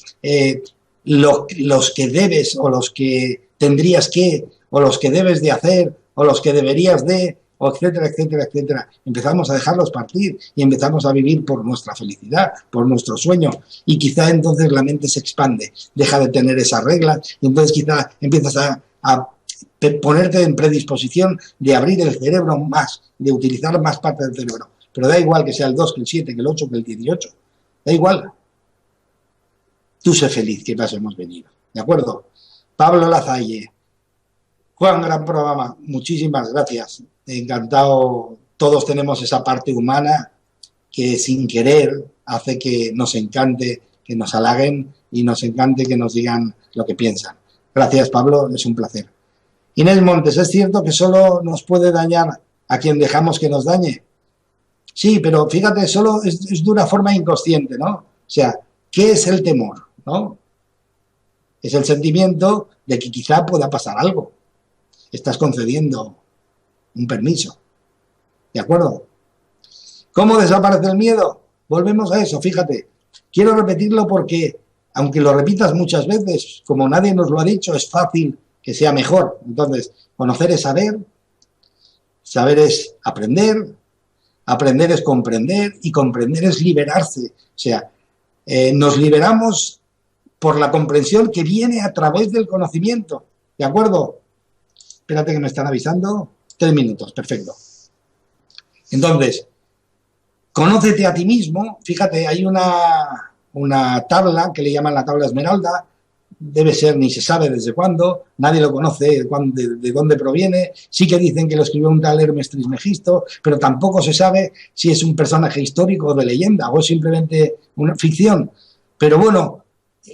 los que debes o los que tendrías que, o los que debes de hacer, o los que deberías de, etcétera, etcétera, etcétera. Empezamos a dejarlos partir y empezamos a vivir por nuestra felicidad, por nuestro sueño, y quizá entonces la mente se expande, deja de tener esas reglas, y entonces quizá empiezas a ponerte en predisposición de abrir el cerebro más, de utilizar más parte del cerebro. Pero da igual que sea el 2, que el 7, que el 8, que el 18. Da igual. Tú sé feliz, que más hemos venido. ¿De acuerdo? Pablo Lazalle. Juan, gran programa. Muchísimas gracias. Encantado. Todos tenemos esa parte humana que sin querer hace que nos encante, que nos halaguen y nos encante que nos digan lo que piensan. Gracias, Pablo. Es un placer. Inés Montes, ¿es cierto que solo nos puede dañar a quien dejamos que nos dañe? Sí, pero fíjate, solo es de una forma inconsciente, ¿no? O sea, ¿qué es el temor? ¿No? Es el sentimiento de que quizá pueda pasar algo. Estás concediendo un permiso. ¿De acuerdo? ¿Cómo desaparece el miedo? Volvemos a eso, fíjate. Quiero repetirlo porque, aunque lo repitas muchas veces, como nadie nos lo ha dicho, es fácil que sea mejor. Entonces, conocer es saber, saber es aprender, Aprender es comprender y comprender es liberarse. O sea, nos liberamos por la comprensión que viene a través del conocimiento. ¿De acuerdo? Espérate que me están avisando. 3 minutos, perfecto. Entonces, conócete a ti mismo. Fíjate, hay una tabla que le llaman la tabla Esmeralda. Debe ser, ni se sabe desde cuándo, nadie lo conoce de dónde proviene. Sí que dicen que lo escribió un tal Hermes Trismegisto, pero tampoco se sabe si es un personaje histórico o de leyenda o es simplemente una ficción. Pero bueno,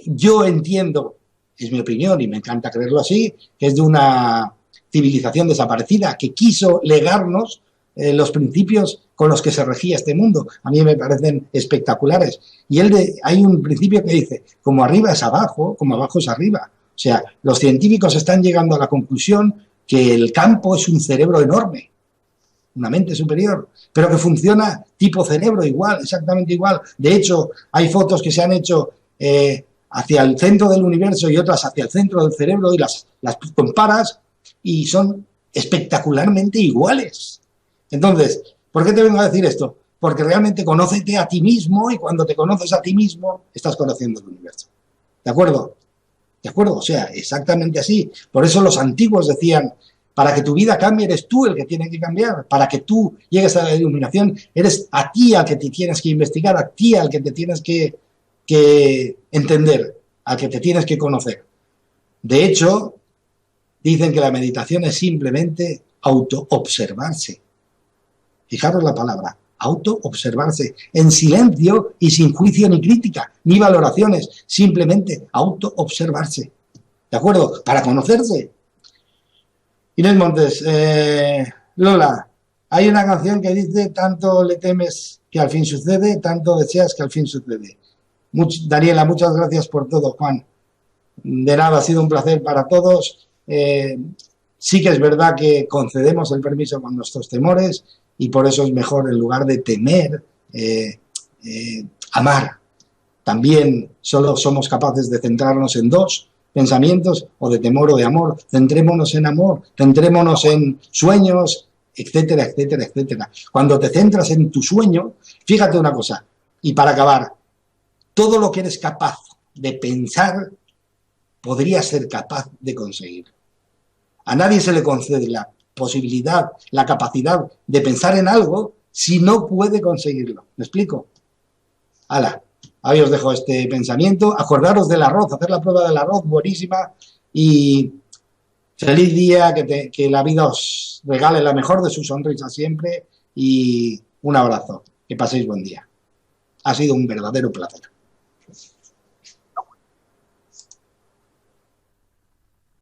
yo entiendo, es mi opinión y me encanta creerlo así, que es de una civilización desaparecida que quiso legarnos los principios con los que se regía este mundo. A mí me parecen espectaculares. Y hay un principio que dice, como arriba es abajo, como abajo es arriba. O sea, los científicos están llegando a la conclusión que el campo es un cerebro enorme, una mente superior, pero que funciona tipo cerebro igual, exactamente igual. De hecho, hay fotos que se han hecho hacia el centro del universo y otras hacia el centro del cerebro y las comparas y son espectacularmente iguales. Entonces, ¿por qué te vengo a decir esto? Porque realmente conócete a ti mismo y cuando te conoces a ti mismo, estás conociendo el universo. ¿De acuerdo? ¿De acuerdo? O sea, exactamente así. Por eso los antiguos decían, para que tu vida cambie, eres tú el que tiene que cambiar. Para que tú llegues a la iluminación, eres a ti al que te tienes que investigar, a ti al que te tienes que entender, al que te tienes que conocer. De hecho, dicen que la meditación es simplemente autoobservarse. Fijaros la palabra, autoobservarse, en silencio y sin juicio ni crítica, ni valoraciones, simplemente autoobservarse. ¿De acuerdo? Para conocerse. Inés Montes, Lola, hay una canción que dice, tanto le temes que al fin sucede, tanto deseas que al fin sucede. Daniela, muchas gracias por todo, Juan. De nada, ha sido un placer para todos. Sí que es verdad que concedemos el permiso con nuestros temores y por eso es mejor, en lugar de temer, amar. También solo somos capaces de centrarnos en 2 pensamientos, o de temor o de amor. Centrémonos en amor, centrémonos en sueños, etcétera, etcétera, etcétera. Cuando te centras en tu sueño, fíjate una cosa, y para acabar, todo lo que eres capaz de pensar, podrías ser capaz de conseguir. A nadie se le concede la posibilidad, la capacidad de pensar en algo si no puede conseguirlo. ¿Me explico? ¡Hala! Ahí os dejo este pensamiento. Acordaros del arroz, hacer la prueba del arroz, buenísima. Y feliz día, que la vida os regale la mejor de sus sonrisas siempre. Y un abrazo. Que paséis buen día. Ha sido un verdadero placer.